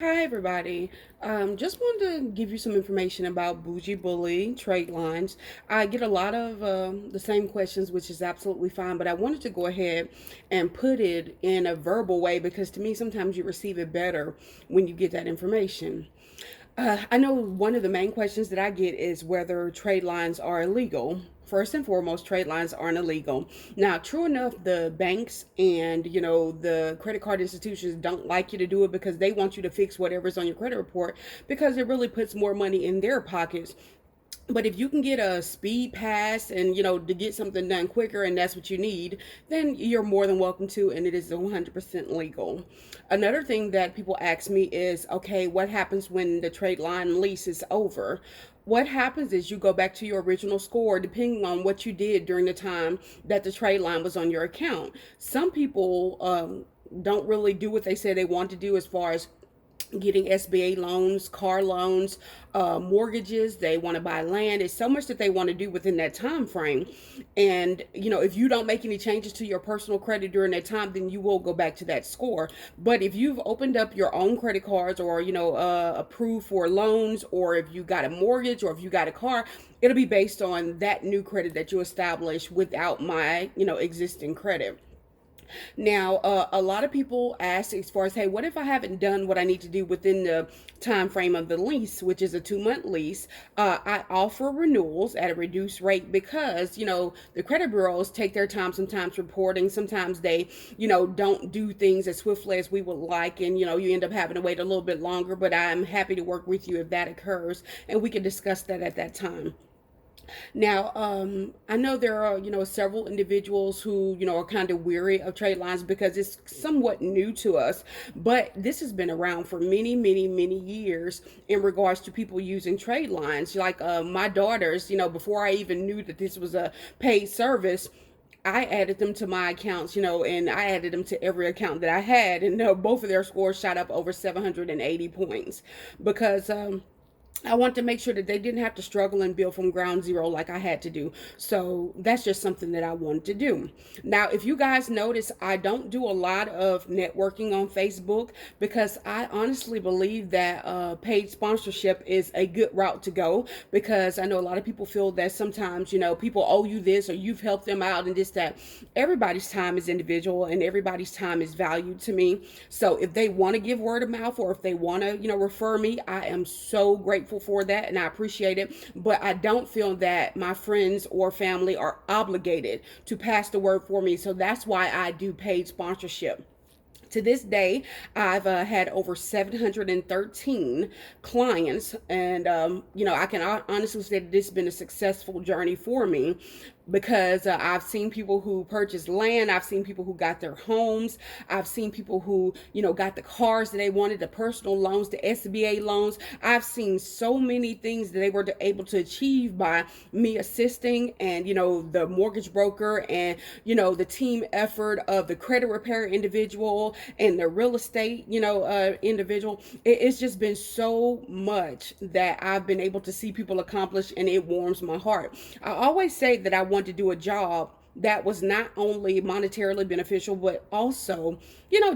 Hi everybody. Just wanted to give you some information about Boojee Bully trade lines. I get a lot of the same questions, which is absolutely fine, but I wanted to go ahead and put it in a verbal way because to me sometimes you receive it better when you get that information. I know one of the main questions that I get is whether trade lines are illegal. First and foremost, trade lines aren't illegal. Now, true enough, the banks and the credit card institutions don't like you to do it because they want you to fix whatever's on your credit report because it really puts more money in their pockets. But if you can get a speed pass and to get something done quicker and that's what you need, then you're more than welcome to, and it is 100% legal. Another thing that people ask me is, okay, what happens when the trade line lease is over? What happens is you go back to your original score depending on what you did during the time that the trade line was on your account. Some people don't really do what they say they want to do as far as getting SBA loans, car loans, mortgages. They want to buy land. It's so much that they want to do within that time frame. And if you don't make any changes to your personal credit during that time, then you will go back to that score. But if you've opened up your own credit cards, or approved for loans, or if you got a mortgage, or if you got a car, it'll be based on that new credit that you establish without my existing credit. Now, a lot of people ask as far as, hey, what if I haven't done what I need to do within the time frame of the lease, which is a 2-month lease? I offer renewals at a reduced rate because, the credit bureaus take their time sometimes reporting. Sometimes they, don't do things as swiftly as we would like. And, you end up having to wait a little bit longer. But I'm happy to work with you if that occurs. And we can discuss that at that time. Now, I know there are, several individuals who, are kind of weary of trade lines because it's somewhat new to us, but this has been around for many, many, many years in regards to people using trade lines. Like my daughters, before I even knew that this was a paid service, I added them to my accounts, and I added them to every account that I had, and both of their scores shot up over 780 points because I want to make sure that they didn't have to struggle and build from ground zero like I had to do. So that's just something that I wanted to do. Now, if you guys notice, I don't do a lot of networking on Facebook because I honestly believe that paid sponsorship is a good route to go, because I know a lot of people feel that sometimes, people owe you this or you've helped them out and this, that. Everybody's time is individual and everybody's time is valued to me. So if they want to give word of mouth or if they want to, refer me, I am so grateful for that and I appreciate it. But I don't feel that my friends or family are obligated to pass the word for me. So that's why I do paid sponsorship. To this day, I've had over 713 clients, and I can honestly say that this has been a successful journey for me because I've seen people who purchased land, I've seen people who got their homes, I've seen people who got the cars that they wanted, the personal loans, the SBA loans. I've seen so many things that they were able to achieve by me assisting, and the mortgage broker, and the team effort of the credit repair individual and the real estate, individual. It's just been so much that I've been able to see people accomplish, and it warms my heart. I always say that I want to do a job that was not only monetarily beneficial, but also,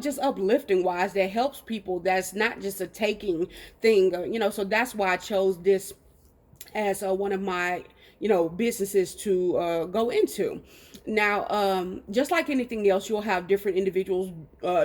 just uplifting wise, that helps people. That's not just a taking thing, so that's why I chose this as one of my businesses to go into. Now, just like anything else, you'll have different individuals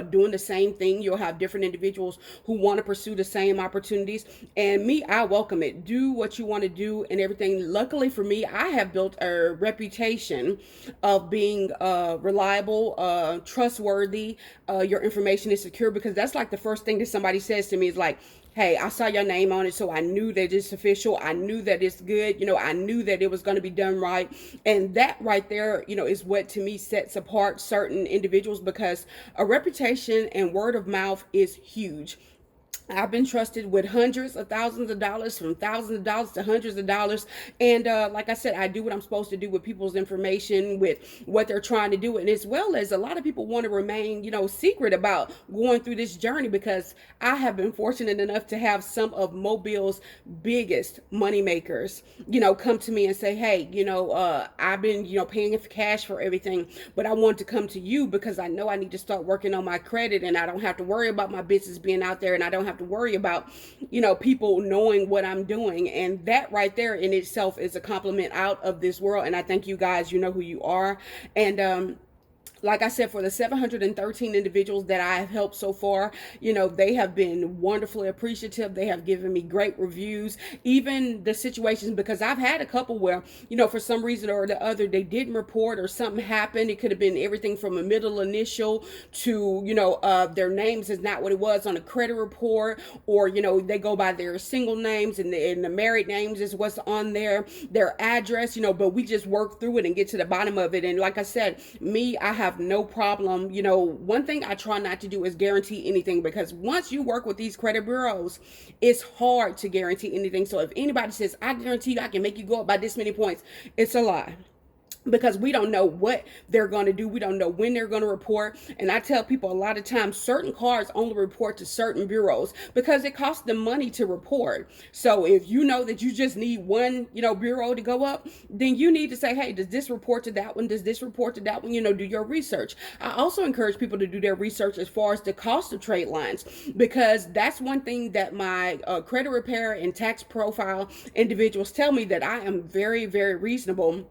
doing the same thing. You'll have different individuals who want to pursue the same opportunities. And me, I welcome it. Do what you want to do and everything. Luckily for me, I have built a reputation of being reliable, trustworthy. Your information is secure, because that's like the first thing that somebody says to me is like, hey, I saw your name on it, so I knew that it's official. I knew that it's good. I knew that it was going to be done right. And that right there, is what to me sets apart certain individuals, because a reputation and word of mouth is huge. I've been trusted with hundreds of thousands of dollars, from thousands of dollars to hundreds of dollars. And like I said, I do what I'm supposed to do with people's information, with what they're trying to do. And as well as a lot of people want to remain, secret about going through this journey, because I have been fortunate enough to have some of Mobile's biggest money makers, come to me and say, hey, I've been, paying cash for everything, but I want to come to you because I know I need to start working on my credit, and I don't have to worry about my business being out there, and I don't have have to worry about, people knowing what I'm doing. And that right there in itself is a compliment out of this world. And I thank you guys, you know who you are. And, like I said, for the 713 individuals that I have helped so far, they have been wonderfully appreciative. They have given me great reviews, even the situations, because I've had a couple where, for some reason or the other, they didn't report or something happened. It could have been everything from a middle initial to, their names is not what it was on a credit report, or, they go by their single names and the married names is what's on their address, but we just work through it and get to the bottom of it. And like I said, I have no problem. One thing I try not to do is guarantee anything, because once you work with these credit bureaus, it's hard to guarantee anything. So if anybody says, I guarantee you I can make you go up by this many points, it's a lie. Because we don't know what they're going to do. We don't know when they're going to report. And I tell people a lot of times, certain cards only report to certain bureaus because it costs them money to report. So if you know that you just need one, bureau to go up, then you need to say, hey, does this report to that one? Does this report to that one? Do your research. I also encourage people to do their research as far as the cost of trade lines, because that's one thing that my credit repair and tax profile individuals tell me, that I am very, very reasonable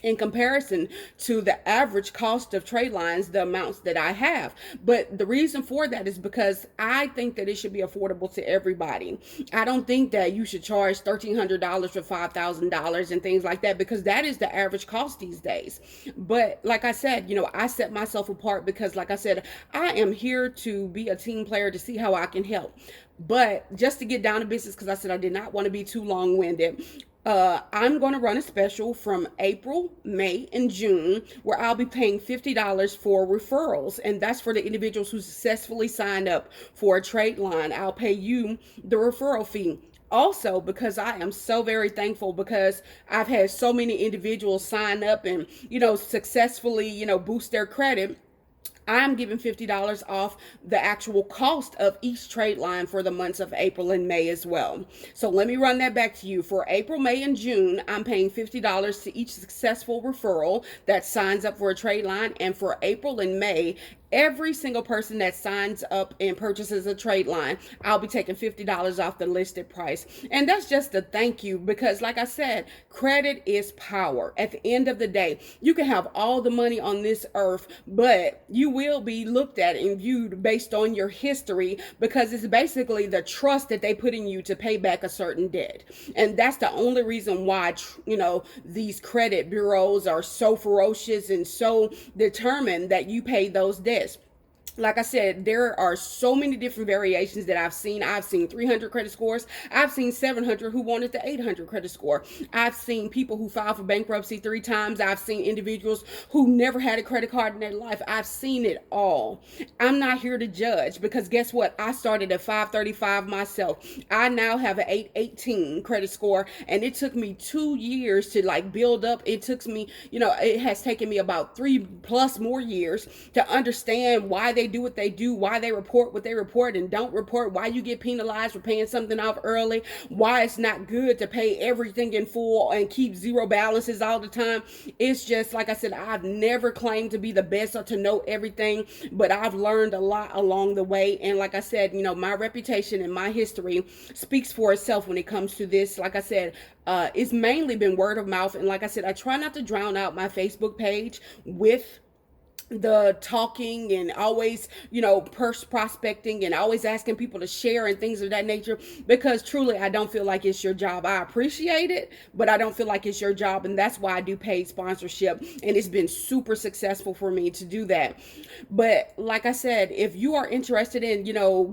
in comparison to the average cost of trade lines, the amounts that I have. But the reason for that is because I think that it should be affordable to everybody. I don't think that you should charge $1,300 for $5,000 and things like that, because that is the average cost these days. But like I said, I set myself apart because, like I said, I am here to be a team player, to see how I can help. But just to get down to business, because I said I did not want to be too long-winded, I'm going to run a special from April, May, and June where I'll be paying $50 for referrals. And that's for the individuals who successfully signed up for a trade line. I'll pay you the referral fee. Also, because I am so very thankful, because I've had so many individuals sign up and, successfully, boost their credit, I'm giving $50 off the actual cost of each trade line for the months of April and May as well. So let me run that back to you. For April, May, and June, I'm paying $50 to each successful referral that signs up for a trade line. And for April and May, every single person that signs up and purchases a trade line, I'll be taking $50 off the listed price. And that's just a thank you, because like I said, credit is power. At the end of the day, you can have all the money on this earth, but you will be looked at and viewed based on your history, because it's basically the trust that they put in you to pay back a certain debt. And that's the only reason why, these credit bureaus are so ferocious and so determined that you pay those debts. Like I said, there are so many different variations that I've seen. I've seen 300 credit scores. I've seen 700 who wanted the 800 credit score. I've seen people who filed for bankruptcy 3 times. I've seen individuals who never had a credit card in their life. I've seen it all. I'm not here to judge, because guess what? I started at 535 myself. I now have an 818 credit score, and it took me 2 years to build up. It took me, it has taken me about 3+ more years to understand why they do what they do, why they report what they report and don't report, why you get penalized for paying something off early, why it's not good to pay everything in full and keep zero balances all the time. It's just, like I said, I've never claimed to be the best or to know everything, but I've learned a lot along the way. And like I said, my reputation and my history speaks for itself when it comes to this. Like I said, it's mainly been word of mouth. And like I said, I try not to drown out my Facebook page with the talking and always, prospecting and always asking people to share and things of that nature, because truly I don't feel like it's your job. I appreciate it, but I don't feel like it's your job. And that's why I do paid sponsorship. And it's been super successful for me to do that. But like I said, if you are interested in,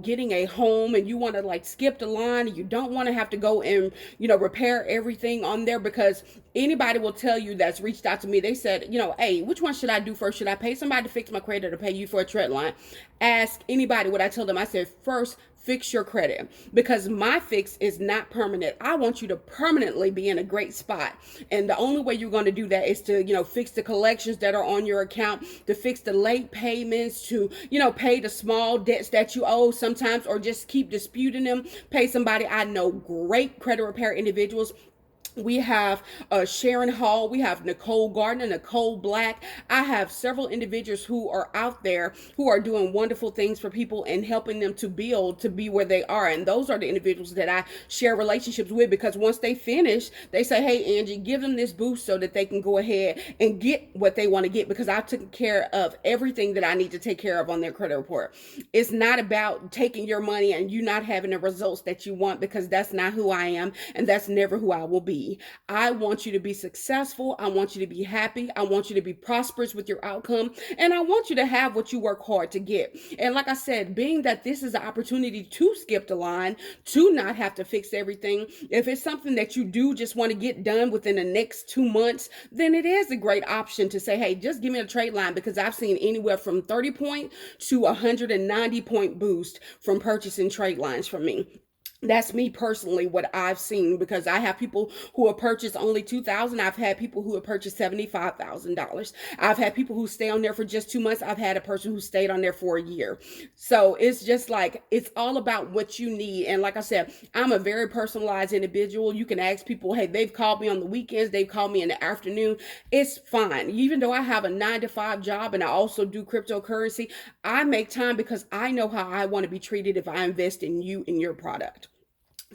getting a home and you want to skip the line, and you don't want to have to go and, repair everything on there, because anybody will tell you that's reached out to me. They said, hey, which one should I do first? Should I pay somebody to fix my credit or pay you for a trade line? Ask anybody what I tell them. I said, first, fix your credit, because my fix is not permanent. I want you to permanently be in a great spot. And the only way you're going to do that is to, fix the collections that are on your account, to fix the late payments, to, pay the small debts that you owe sometimes, or just keep disputing them. Pay somebody. I know great credit repair individuals We have Sharon Hall. We have Nicole Gardner, Nicole Black. I have several individuals who are out there who are doing wonderful things for people and helping them to build to be where they are. And those are the individuals that I share relationships with, because once they finish, they say, hey, Angie, give them this boost so that they can go ahead and get what they want to get, because I've taken care of everything that I need to take care of on their credit report. It's not about taking your money and you not having the results that you want, because that's not who I am and that's never who I will be. I want you to be successful. I want you to be happy. I want you to be prosperous with your outcome. And I want you to have what you work hard to get. And like I said, being that this is an opportunity to skip the line, to not have to fix everything, if it's something that you do just want to get done within the next 2 months, then it is a great option to say, hey, just give me a trade line, because I've seen anywhere from 30 point to 190 point boost from purchasing trade lines from me. That's me personally, what I've seen, because I have people who have purchased only $2,000. I've had people who have purchased $75,000. I've had people who stay on there for just 2 months. I've had a person who stayed on there for a year. So it's just like, it's all about what you need. And like I said, I'm a very personalized individual. You can ask people, hey, they've called me on the weekends, they've called me in the afternoon. It's fine. Even though I have a 9 to 5 job and I also do cryptocurrency, I make time because I know how I want to be treated if I invest in you and your product.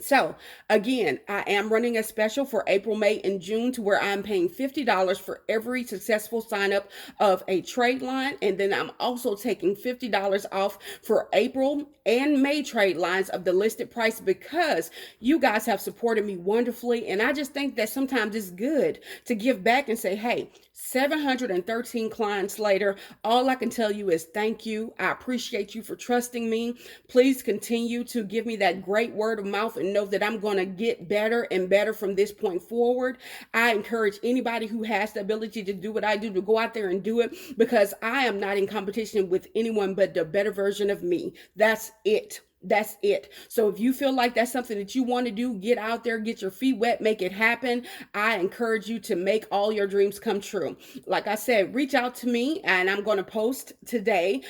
So again, I am running a special for April, May, and June, to where I'm paying $50 for every successful sign up of a trade line. And then I'm also taking $50 off for April and May trade lines of the listed price, because you guys have supported me wonderfully. And I just think that sometimes it's good to give back and say, hey, 713 clients later, all I can tell you is thank you. I appreciate you for trusting me. Please continue to give me that great word of mouth and know that I'm going to get better and better from this point forward. I encourage anybody who has the ability to do what I do to go out there and do it, because I am not in competition with anyone but the better version of me. That's it. That's it. So if you feel like that's something that you want to do, get out there, get your feet wet, make it happen. I encourage you to make all your dreams come true. Like I said, reach out to me, and I'm going to post today,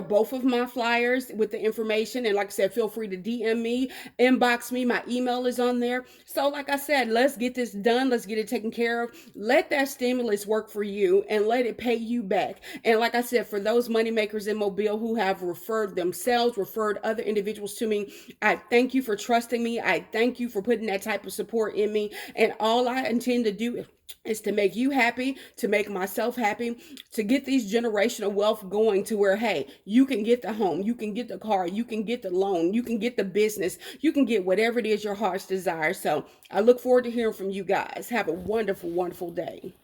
both of my flyers with the information. And like I said, feel free to DM me, inbox me. My email is on there. So like I said, let's get this done. Let's get it taken care of. Let that stimulus work for you and let it pay you back. And like I said, for those money makers in Mobile who have referred themselves, referred other individuals to me, I thank you for trusting me. I thank you for putting that type of support in me. And all I intend to do is to make you happy, to make myself happy, to get these generational wealth going to where, hey, you can get the home, you can get the car, you can get the loan, you can get the business, you can get whatever it is your heart's desire. So I look forward to hearing from you guys. Have a wonderful, wonderful day.